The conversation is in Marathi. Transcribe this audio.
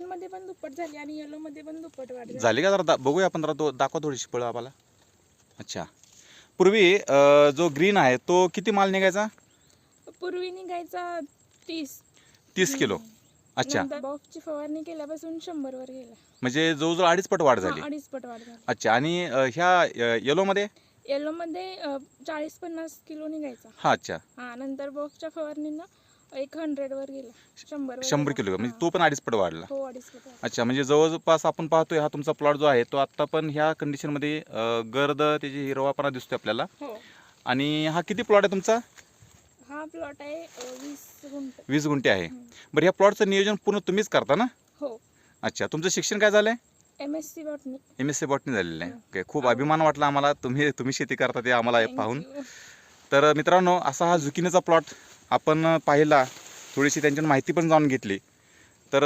मध्ये पण दुप्पट झाली आणि येलो मध्ये पण दुप्पट वाढ झाली का? जरा बघूया आपण, जरा दाखवा थोडीशी फळं आम्हाला. अच्छा, पूर्वी जो ग्रीन आहे तो किती माल निघायचा? पूर्वी निघायचा 30 किलो. अच्छा, नंतर बॉक्सची फवारणी केल्यापासून 100 वर गेला. म्हणजे जवळजवळ 2.5 पट वाढ झाली. 2.5 पट वाढ झाली. अच्छा, आणि ह्या येलोमध्ये? येलो मध्ये 40-50 किलो निघायचा. हा, अच्छा. हा, नंतर बॉक्सच्या फवारणीनं 100 वर गेला. 100 किलो, म्हणजे तो पण 2.5 पट वाढला. हो, 2.5 पट वाढला. अच्छा, म्हणजे जवळपास आपण पाहतोय हा तुमचा प्लॉट जो आहे तो आत्ता पण ह्या कंडिशनमध्ये गर्द त्याची हिरवापणा दिसतोय आपल्याला. हो. आणि हा किती प्लॉट आहे तुमचा? हा प्लॉट आहे 20 गुंठ. 20 गुंठे आहे. बरं, ह्या प्लॉटचं नियोजन पूर्ण तुम्हीच करता ना? हो. अच्छा, तुमचं शिक्षण काय झालंय? MSc botany. MSc बॉटनी झालेलं आहे. ओके, खूप अभिमान वाटला आम्हाला, तुम्ही शेती करता ते आम्हाला पाहून. तर मित्रांनो, असा हा झुकिनीचा प्लॉट आपण पाहिला, थोडीशी त्यांच्याकडून माहिती पण जाणून घेतली. तर